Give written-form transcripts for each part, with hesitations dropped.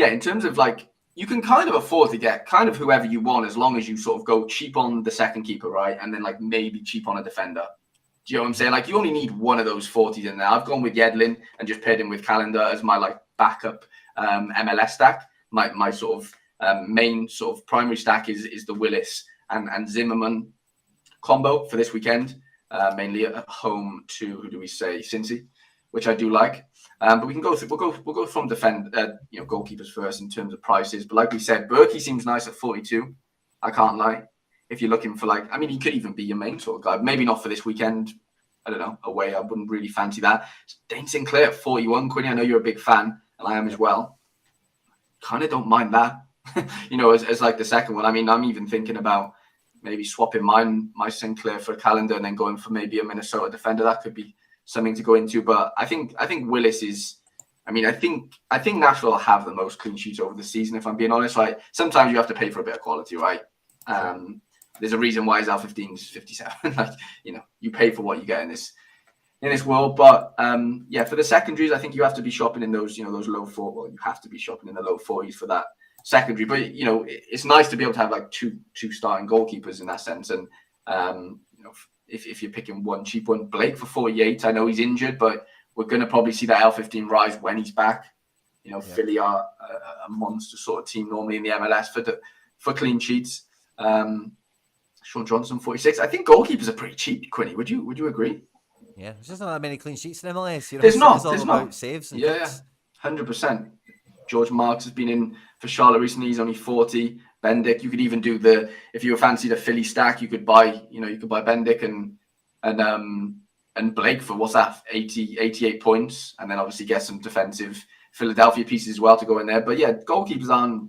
in terms of like, you can kind of afford to get kind of whoever you want as long as you sort of go cheap on the second keeper, right? And then like maybe cheap on a defender. Do you know what I'm saying? Like, you only need one of those 40s in there. I've gone with Yedlin and just paired him with Calendar as my like backup MLS stack. My sort of main sort of primary stack is the Willis and Zimmerman combo for this weekend, mainly at home to, who do we say, Cincy, which I do like. But we can go through. We'll go from goalkeepers first in terms of prices. But like we said, Berkey seems nice at 42. I can't lie. If you're looking for like, I mean, he could even be your main sort of guy. Maybe not for this weekend. I don't know, away. I wouldn't really fancy that. Dane Sinclair at 41. Quinny, I know you're a big fan, and I am as well. Kind of don't mind that. As like the second one. I mean, I'm even thinking about maybe swapping my Sinclair for a Calendar and then going for maybe a Minnesota defender. That could be something to go into. But I think Willis is. I mean, I think Nashville will have the most clean sheets over the season. If I'm being honest, right? Sometimes you have to pay for a bit of quality, right? There's a reason why his L15 is 57. Like, you pay for what you get in this world. But for the secondaries, I think you have to be shopping in those, those low 40. Well, you have to be shopping in the low 40s for that secondary. But it's nice to be able to have like two starting goalkeepers in that sense. And if you're picking one cheap one, Blake for 48. I know he's injured, but we're going to probably see that L15 rise when he's back. Philly are a monster sort of team normally in the MLS for clean sheets. Sean Johnson 46. I think goalkeepers are pretty cheap. Quinny, would you agree? Yeah, there's just not that many clean sheets in MLS. There's not. It's all about saves and kicks. 100%. George Marks has been in for Charlotte recently. He's only 40. Bendick, you could even do if you fancy the Philly stack, you could buy Bendick and Blake for what's that, 88 points, and then obviously get some defensive Philadelphia pieces as well to go in there. But yeah, goalkeepers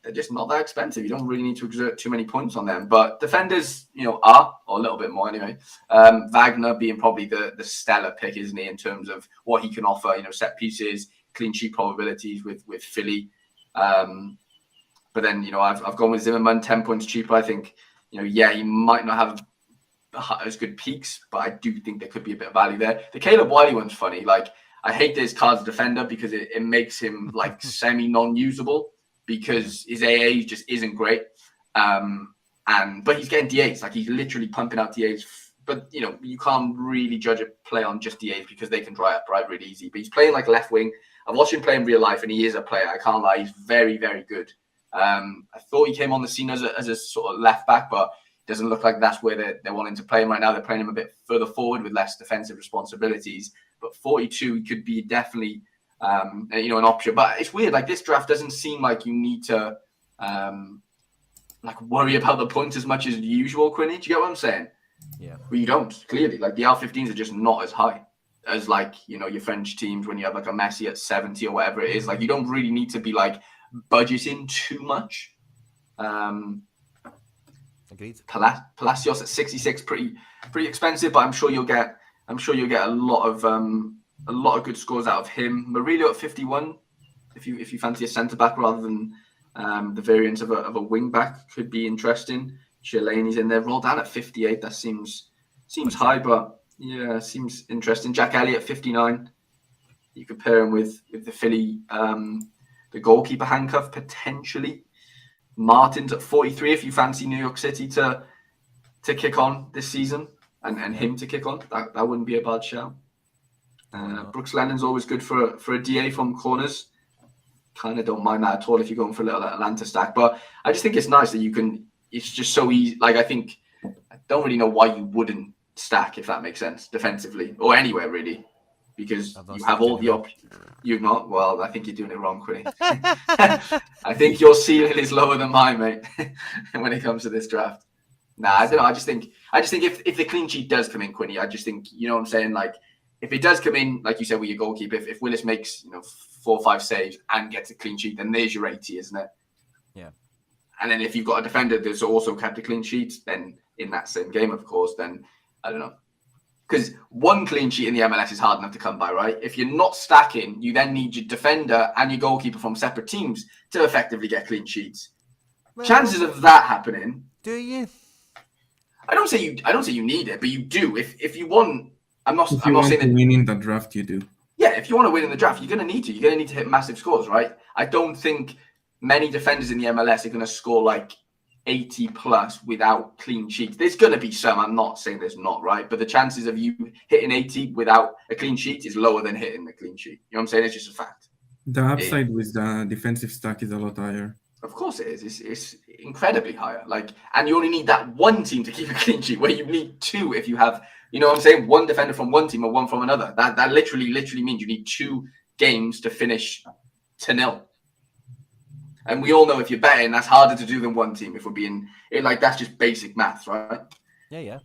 they're just not that expensive. You don't really need to exert too many points on them. But defenders, are, or a little bit more anyway. Wagner being probably the stellar pick, isn't he, in terms of what he can offer, set pieces, clean sheet probabilities with Philly. But then, I've gone with Zimmerman, 10 points cheaper. I think, he might not have as good peaks, but I do think there could be a bit of value there. The Caleb Wiley one's funny. Like, I hate this card's defender because it makes him like semi non-usable, because his AA just isn't great. But he's getting DAs. Like, he's literally pumping out DAs. But, you can't really judge a play on just DAs because they can dry up really easy. But he's playing like left wing. I've watched him play in real life, and he is a player. I can't lie. He's very, very good. I thought he came on the scene as a sort of left back, but it doesn't look like that's where they're wanting to play him right now. They're playing him a bit further forward with less defensive responsibilities. But 42 could be definitely an option. But it's weird. Like, this draft doesn't seem like you need to worry about the points as much as usual, Quinny. Do you get what I'm saying? Yeah. Well, you don't, clearly. Like, the L15s are just not as high as your French teams when you have like a Messi at 70 or whatever it is. Like, you don't really need to be like budgeting too much. Agreed. Palacios at 66, pretty expensive, but I'm sure you'll get a lot of good scores out of him. Murillo at 51, if you fancy a centre back rather than the variant of a wing back, could be interesting. Chiellini's in there. Roldan at 58, that seems high, but yeah, seems interesting. Jack Elliott at 59. You could pair him with the Philly, the goalkeeper handcuff potentially. Martin's at 43 if you fancy New York City to kick on this season and him to kick on. That wouldn't be a bad shout. Brooks Lennon's always good for a DA from corners. Kind of don't mind that at all if you're going for a little Atlanta stack. But I just think it's nice that you can. It's just so easy. Like, I don't really know why you wouldn't stack, if that makes sense, defensively or anywhere really, because you have all the options. You've not. Well, I think you're doing it wrong, Quinny. I think your ceiling is lower than mine, mate, when it comes to this draft. Nah, I don't know. I just think if the clean sheet does come in, Quinny, I just think, you know what I'm saying? Like, if it does come in, like you said, with your goalkeeper, if Willis makes 4 or 5 saves and gets a clean sheet, then there's your 80, isn't it? Yeah. And then if you've got a defender that's also kept a clean sheet, then in that same game, of course, then I don't know. Because one clean sheet in the MLS is hard enough to come by, right? If you're not stacking, you then need your defender and your goalkeeper from separate teams to effectively get clean sheets. Well, chances of that happening. Do you? I don't say you need it, but you do. If you want, I'm not saying that winning the draft, you do. Yeah, if you want to win in the draft, you're going to need to. You're going to need to hit massive scores, right? I don't think many defenders in the MLS are going to score like 80 plus without clean sheets. There's going to be some. I'm not saying there's not, right? But the chances of you hitting 80 without a clean sheet is lower than hitting the clean sheet. You know what I'm saying? It's just a fact. The upside with the defensive stack is a lot higher. Of course it is. It's incredibly higher. Like, and you only need that one team to keep a clean sheet, where you need two if you have, you know what I'm saying, one defender from one team or one from another. That literally means you need 2 games to finish to 0. And we all know if you're betting, that's harder to do than one team. If we're being like, that's just basic maths, right? Yeah.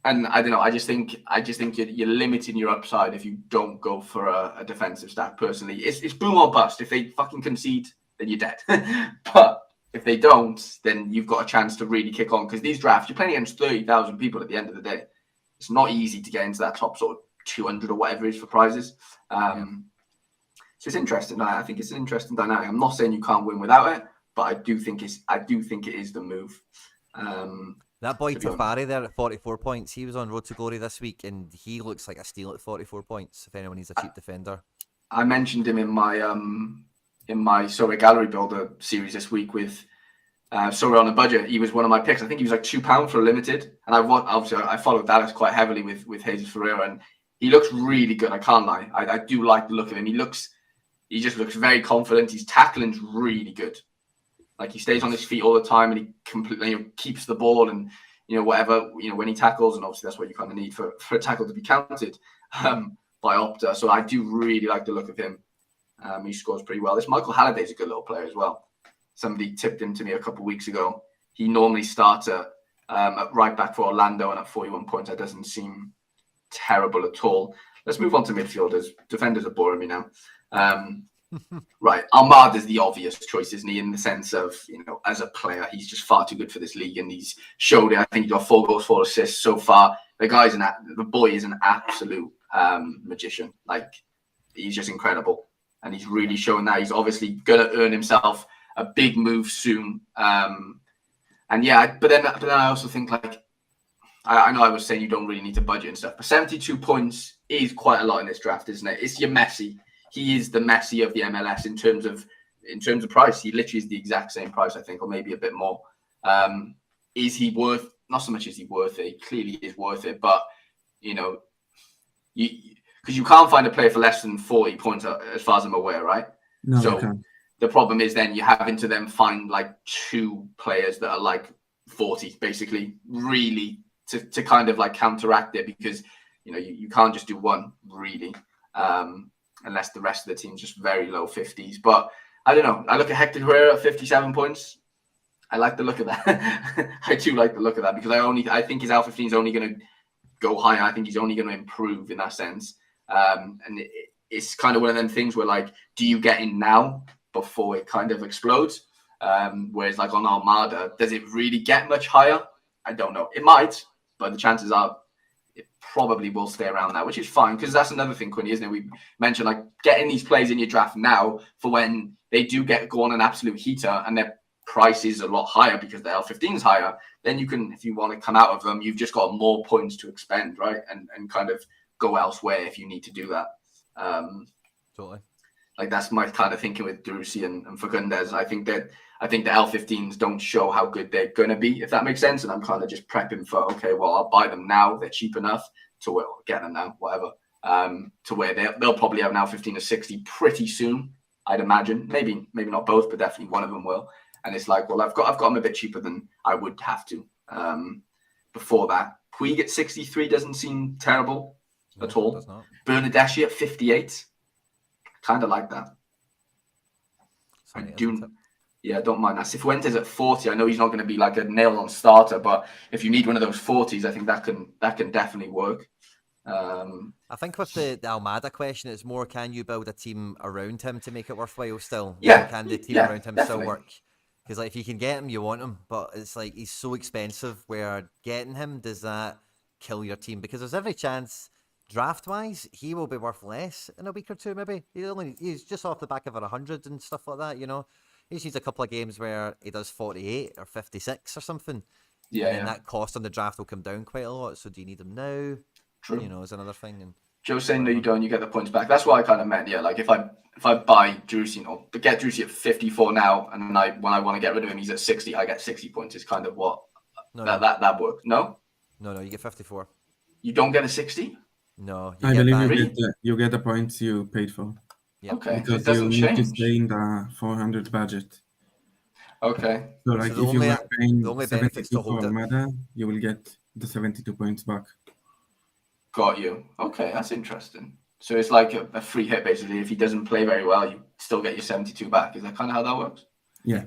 And I don't know. I just think you're limiting your upside if you don't go for a defensive stack. Personally, it's boom or bust. If they fucking concede, then you're dead. But if they don't, then you've got a chance to really kick on, because these drafts, you're playing against 30,000 people at the end of the day. It's not easy to get into that top sort of 200 or whatever it is for prizes. So it's interesting. I think it's an interesting dynamic. I'm not saying you can't win without it, but I do think it is the move. That boy Tafari there at 44 points, he was on Road to Glory this week, and he looks like a steal at 44 points, if anyone needs a cheap defender. I mentioned him in my Sorare Gallery Builder series this week with Sorare on a budget. He was one of my picks. I think he was like £2 for a limited. And I followed Dallas quite heavily with Jesus Ferreira, and he looks really good. I can't lie. I do like the look of him. He just looks very confident. His tackling's really good. Like, he stays on his feet all the time, and he completely keeps the ball, and whatever when he tackles, and obviously that's what you kind of need for a tackle to be counted by Opta. So I do really like the look of him. He scores pretty well. This Michael Halliday's a good little player as well. Somebody tipped him to me a couple of weeks ago. He normally starts at right back for Orlando, and at 41 points, that doesn't seem terrible at all. Let's move on to midfielders. Defenders are boring me now. Right, Almada's the obvious choice, isn't he? In the sense of, as a player, he's just far too good for this league, and he's showed it. I think he's got 4 goals, 4 assists so far. The boy is an absolute magician. Like, he's just incredible, and he's really shown that. He's obviously going to earn himself a big move soon. But then I also think, like, I know I was saying you don't really need to budget and stuff, but 72 points is quite a lot in this draft, isn't it? It's your Messi. He is the Messi of the MLS in terms of price. He literally is the exact same price, I think, or maybe a bit more. Is he worth? Not so much is he worth it. He clearly is worth it, but because you can't find a player for less than 40 points, as far as I'm aware, right? No, so the problem is then you're having to then find like 2 players that are like 40, basically, really to kind of like counteract it, because you can't just do one, really. Unless the rest of the team's just very low 50s. But I don't know. I look at Hector Herrera at 57 points. I like the look of that. I do like the look of that, because I think his L15 is only going to go higher. I think he's only going to improve in that sense. And it's kind of one of them things where, like, do you get in now before it kind of explodes? Whereas, like, on Almada, does it really get much higher? I don't know. It might, but the chances are it probably will stay around that, which is fine, because that's another thing, Quinny, isn't it? We mentioned, like, getting these plays in your draft now for when they do go on an absolute heater and their price is a lot higher because the L15 is higher. Then you can, if you want to come out of them, you've just got more points to expend, right? And kind of go elsewhere if you need to do that. Totally. Like, that's my kind of thinking with Drusi and Fagundes. I think the L15s don't show how good they're going to be, if that makes sense. And I'm kind of just prepping for, okay, well, I'll buy them now. They're cheap enough to get them now, whatever. To where they'll probably have an L15 or 60 pretty soon, I'd imagine. Maybe not both, but definitely one of them will. And it's like, well, I've got them a bit cheaper than I would have to before that. Puig at 63 doesn't seem terrible at all. Does not. Bernadeschi at 58. Kind of like that. Sorry, I don't mind that. Cifuentes at 40. I know he's not going to be like a nail-on starter, but if you need one of those 40s, I think that can definitely work. I think with the Almada question, it's more, can you build a team around him to make it worthwhile still? Yeah. Or can the team around him definitely still work? Because, like, if you can get him, you want him. But it's like, he's so expensive where getting him, does that kill your team? Because there's every chance, draft-wise, he will be worth less in a week or two, maybe. He's just off the back of 100 and stuff like that, He just needs a couple of games where he does 48 or 56 or something. Yeah. And that cost on the draft will come down quite a lot. So do you need him now? True. Is another thing. And Joe's saying no, you don't. You get the points back. That's what I kind of meant. Yeah, like if I buy Drusi or get Drusi at 54 now, and then when I want to get rid of him, he's at 60. I get 60 points. Is kind of what that works. No, you get 54. You don't get a 60. No, I believe back. you get the points you paid for. Yep. Okay, Because it doesn't you need to change. stay in the 400 budget. Okay. So like So if you were the paying only benefit's to 72 hold for it. Armada, you will get the 72 points back. Got you. Okay, that's interesting. So it's like a free hit, basically. If he doesn't play very well, you still get your 72 back. Is that kind of how that works? Yeah.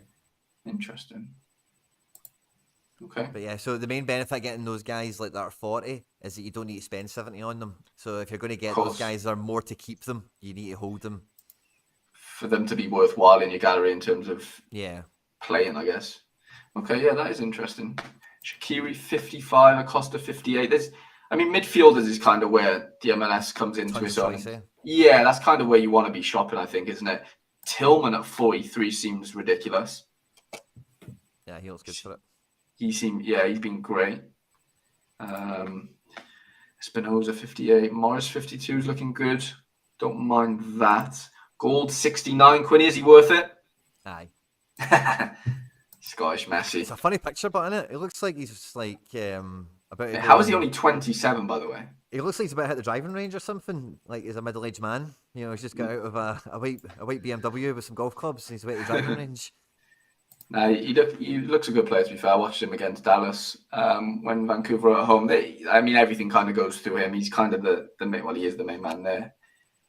Interesting. Okay. But yeah, so the main benefit of getting those guys like that are 40 is that you don't need to spend 70 on them. So if you're going to get those guys that are more to keep them, you need to hold them. For them to be worthwhile in your gallery in terms of playing, I guess. Okay, yeah, that is interesting. Shaqiri 55, Acosta 58. Midfielders is kind of where the MLS comes into its own. Yeah, that's kind of where you want to be shopping, I think, isn't it? Tillman at 43 seems ridiculous. Yeah, he looks good for it. He's been great. Espinoza 58, Morris 52 is looking good. Don't mind that. Gold 69, Quinny, is he worth it? Aye. Scottish Messi. It's a funny picture, but in it looks like he's just like about. How is he only 27, by the way? He looks like he's about to hit the driving range or something. Like he's a middle-aged man. He's just got out of a white BMW with some golf clubs, and he's about to the driving range. No, he looks a good player, to be fair. I watched him against Dallas when Vancouver were at home. Everything kind of goes through him. He's kind of he is the main man there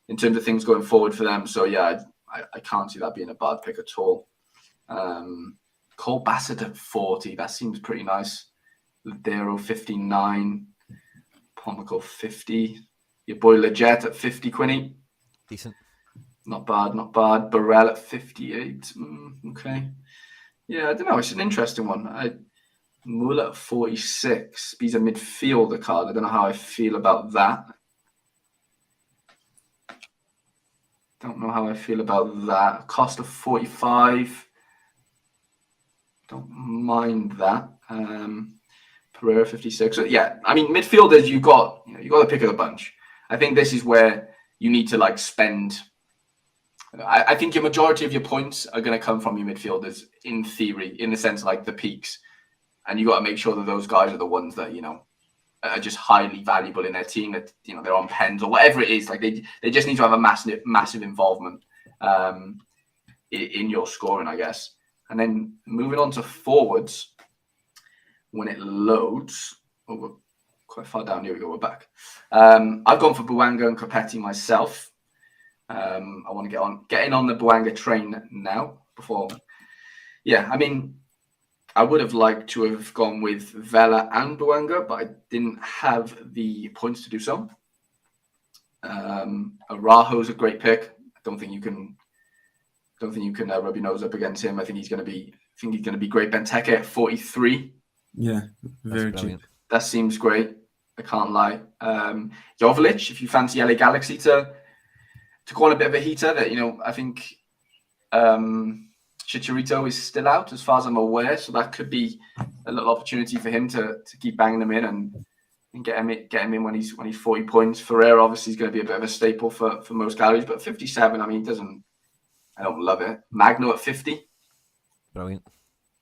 in terms of things going forward for them. So, yeah, I can't see that being a bad pick at all. Cole Bassett at 40. That seems pretty nice. Ladero 59. Pomico 50. Your boy Leggett at 50, Quinny. Decent. Not bad. Burrell at 58. Okay. Yeah, I don't know. It's an interesting one. Muller at 46. He's a midfielder card. I don't know how I feel about that. Cost of 45. Don't mind that. Pereira 56. So, yeah, midfielders, you got the pick of the bunch. I think this is where you need to spend. I think your majority of your points are going to come from your midfielders, in theory, in the sense the peaks, and you got to make sure that those guys are the ones that are just highly valuable in their team. That they're on pens or whatever it is. They just need to have a massive involvement in your scoring, I guess. And then moving on to forwards, when it loads, we're quite far down. Here we go. We're back. I've gone for Bouanga and Copetti myself. I want to get in on the Bouanga train now. I would have liked to have gone with Vela and Bouanga, but I didn't have the points to do so. Araujo's a great pick. I don't think you can rub your nose up against him. I think he's going to be great. Benteke at 43. Yeah, very cheap. That seems great. I can't lie. Jovalic, if you fancy LA Galaxy to go on a bit of a heater, that I think Chicharito is still out as far as I'm aware, so that could be a little opportunity for him to keep banging them in and get him in when he's 40 points. Ferreira obviously is going to be a bit of a staple for most galleries, but 57, I don't love it. Magno at 50. Brilliant.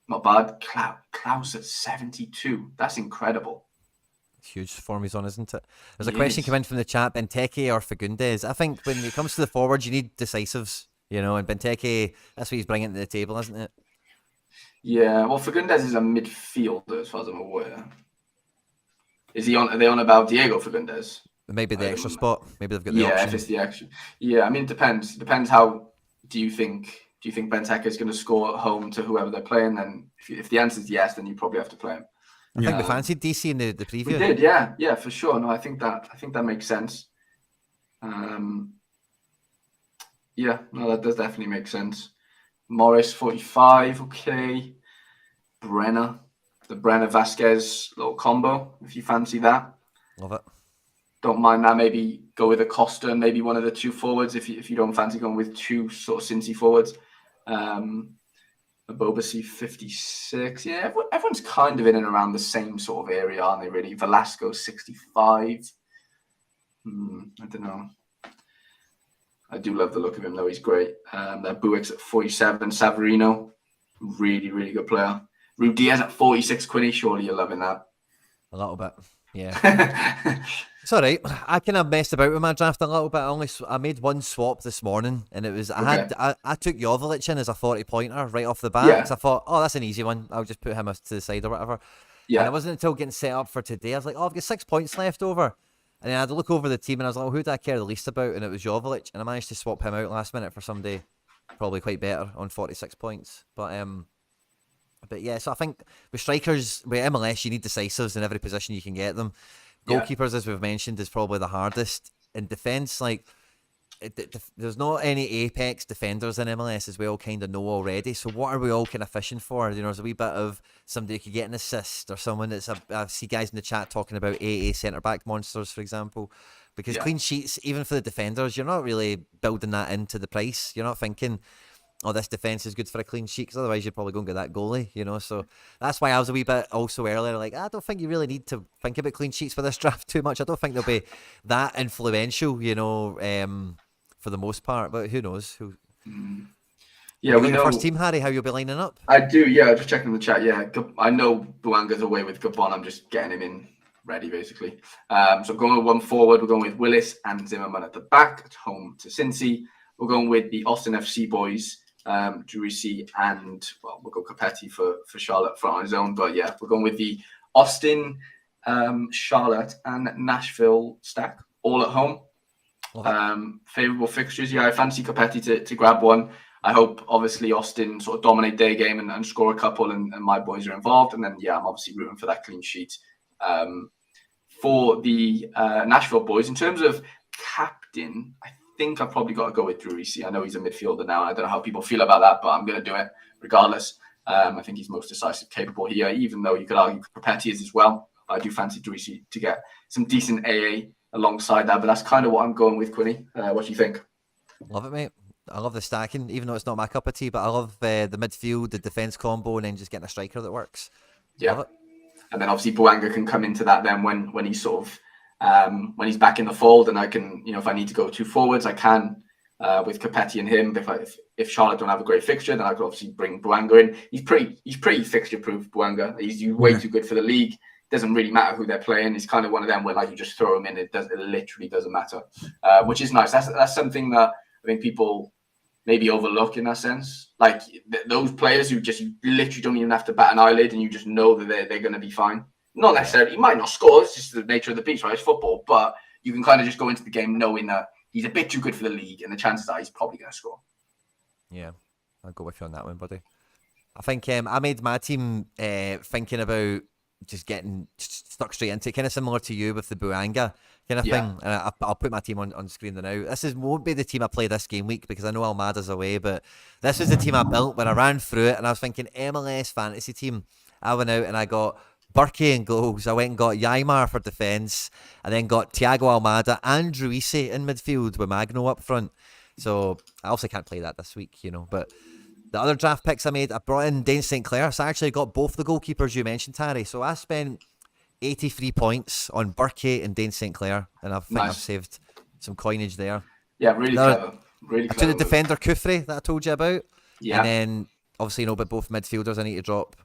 Not bad. Klaus at 72. That's incredible. Huge form he's on, isn't it? There's a question come in from the chat: Benteke or Fagundes? I think when it comes to the forwards, you need decisives, and Benteke, that's what he's bringing to the table, isn't it? Yeah, well, Fagundes is a midfielder, as far as I'm aware. Are they on about Diego Fagundes? Maybe the extra spot. Maybe they've got the option. Yeah, if it's the extra. Yeah, it depends. Depends how do you think Benteke is going to score at home to whoever they're playing? Then if the answer is yes, then you probably have to play him. I think we fancied DC in the preview. We did, yeah, for sure. No, I think that makes sense. That does definitely make sense. Morris 45, okay. The Brenner Vasquez little combo, if you fancy that. Love it. Don't mind that. Maybe go with Acosta and maybe one of the two forwards if you don't fancy going with two sort of Cincy forwards. Abobasi 56. Yeah, everyone's kind of in and around the same sort of area, aren't they, really? Velasco 65. I don't know. I do love the look of him, though. He's great. That Buick's at 47. Savarino, really, really good player. Rude Diaz at 46. Quinny, surely you're loving that. A little bit, yeah. It's all right. I kind of messed about with my draft a little bit. I made one swap this morning, and it was I took Jovic in as a 40-pointer right off the bat. Yeah. Because I thought, oh, that's an easy one. I'll just put him to the side or whatever. Yeah. And it wasn't until getting set up for today, I was like, oh, I've got 6 points left over. And then I had to look over the team, and I was like, well, who do I care the least about? And it was Jovic, and I managed to swap him out last minute for somebody probably quite better on 46 points. But yeah, so I think with strikers, with MLS, you need decisives in every position you can get them. Goalkeepers, as we've mentioned, is probably the hardest. In defence, like, there's not any apex defenders in MLS, as we all kind of know already. So what are we all kind of fishing for? You know, there's a wee bit of somebody who could get an assist, or someone that's I see guys in the chat talking about AA centre-back monsters, for example. Because clean sheets, even for the defenders, you're not really building that into the price. You're not thinking, oh, this defence is good for a clean sheet, because otherwise you'd probably go and get that goalie, you know. So that's why I was a wee bit also earlier like, I don't think you really need to think about clean sheets for this draft too much. I don't think they'll be that influential, you know, for the most part. But who knows? Yeah, we know. Your first team, Harry, how you'll be lining up? I do, yeah. Just checking the chat. Yeah, I know Buanga's away with Gabon. I'm just getting him in ready, basically. So going with one forward, we're going with Willis and Zimmerman at the back, at home to Cincy. We're going with the Austin FC boys, Druisi, and, well, we'll go Capetti for Charlotte front on his own. But yeah, we're going with the Austin, Charlotte, and Nashville stack, all at home. Favourable fixtures. Yeah, I fancy Capetti to grab one. I hope, obviously, Austin sort of dominate their game and score a couple, and my boys are involved. And then, yeah, I'm obviously rooting for that clean sheet. For the Nashville boys, in terms of captain, I think I've probably got to go with Druisi. I know he's a midfielder now. I don't know how people feel about that, but I'm going to do it regardless. I think he's most decisive, capable here, even though you could argue Capetti is as well. I do fancy Druisi to get some decent AA alongside that, but that's kind of what I'm going with, Quinny. What do you think? Love it, mate. I love the stacking, even though it's not my cup of tea, but I love the midfield, the defence combo, and then just getting a striker that works. Yeah. Love it. And then obviously Buanga can come into that then when he's sort of when he's back in the fold, and I can, you know, if I need to go two forwards, I can with Capetti and him. If Charlotte don't have a great fixture, then I could obviously bring Buanga in. He's pretty fixture proof, Buanga. He's way too good for the league. Doesn't really matter who they're playing. He's kind of one of them where, like, you just throw him in, it literally doesn't matter, which is nice. That's something that I think people maybe overlook in that sense. Like those players who just literally don't even have to bat an eyelid, and you just know that they're going to be fine. Not necessarily, he might not score. It's just the nature of the beast, right? It's football, but you can kind of just go into the game knowing that he's a bit too good for the league, and the chances are he's probably going to score. Yeah, I'll go with you on that one, buddy. I think I made my team thinking about just getting stuck straight into it, kind of similar to you with the Buanga kind of thing. And I'll put my team on screen now. Won't be the team I play this game week because I know Almada's away, but this was the team I built when I ran through it, and I was thinking MLS fantasy team. I went out and I got Burkey in goals. I went and got Yaimar for defence, and then got Thiago Almada and Druisi in midfield with Magno up front. So I also can't play that this week, you know, but the other draft picks I made, I brought in Dane St. Clair, so I actually got both the goalkeepers you mentioned, Tarry. So I spent 83 points on Burkey and Dane St. Clair, and I think I've saved some coinage there. Yeah, really clever. Really clever. I took the defender Kufri that I told you about. Yeah. And then, obviously, you know, but both midfielders, I need to drop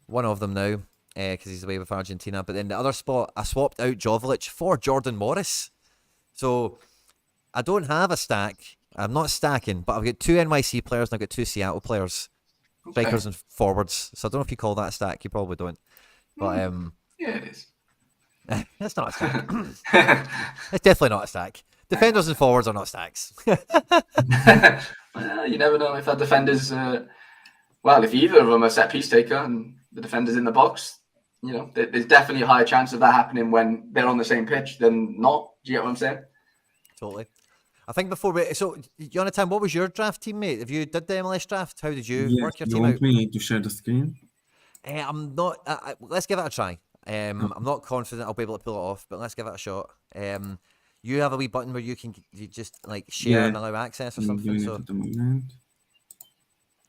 one of them now because he's away with Argentina. But then the other spot, I swapped out Jovic for Jordan Morris. So I don't have a stack. I'm not stacking, but I've got two NYC players and I've got two Seattle players, strikers and forwards. So I don't know if you call that a stack. You probably don't. But yeah, it is. It's not a stack. It's definitely not a stack. Defenders and forwards are not stacks. Well, you never know if that defender's. Well, if either of them are set piece taker and the defender's in the box, you know, there's definitely a higher chance of that happening when they're on the same pitch than not. Do you get what I'm saying? Totally. I think before we... So, Jonathan, what was your draft team, mate? Have you did the MLS draft? How did you work your team out? You want me to share the screen? I'm not... let's give it a try. I'm not confident I'll be able to pull it off, but let's give it a shot. You have a wee button where you just like share and allow access or something. So at the moment.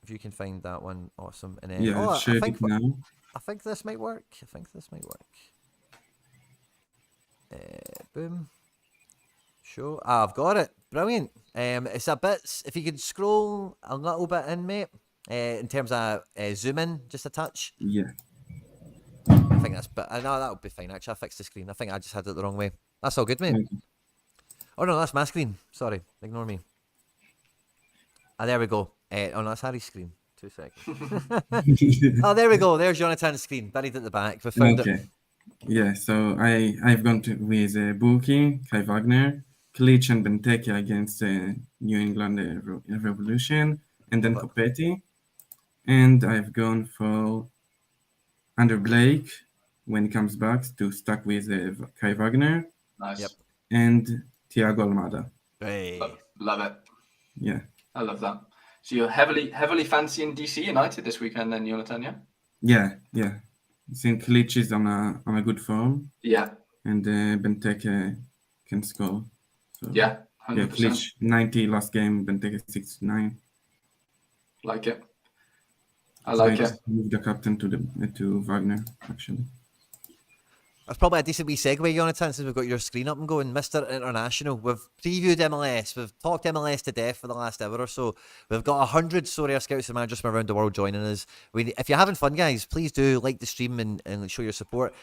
If you can find that one, awesome. And then share it now. I think this might work. Boom. Sure. I've got it. Brilliant. It's a bit. If you could scroll a little bit in, mate, in terms of zoom in, just a touch. Yeah. I think that's. But I know that would be fine. Actually, I fixed the screen. I think I just had it the wrong way. That's all good, mate. Okay. Oh no, that's my screen. Sorry, ignore me. Ah, there we go. Oh no, that's Harry's screen. 2 seconds. Oh, there we go. There's Jonathan's screen, buried at the back. We found it. Okay. Yeah, so I've gone with Buki, Kai Wagner, Klitsch and Benteke against New England Revolution, and then What? Copetti. And I've gone for Under Blake when he comes back to stuck with Kai Wagner Nice. Yep. and Thiago Almada. Hey. Love it. Yeah. I love that. So you're heavily fancying DC United this weekend, then, Jonathan? Yeah. Yeah. I think Klitsch is on a good form, Yeah. and Benteke can score. So, Yeah. yeah, 100%. Klitsch 90 last game, Benteke 69. Like it. I So like I it. just moved the captain to Wagner actually. That's probably a decent wee segue, Jonathan, since we've got your screen up and going. Mr. International, we've previewed MLS, we've talked MLS to death for the last hour or so. We've got 100 Sorare scouts and managers from around the world joining us. If you're having fun, guys, please do like the stream and show your support.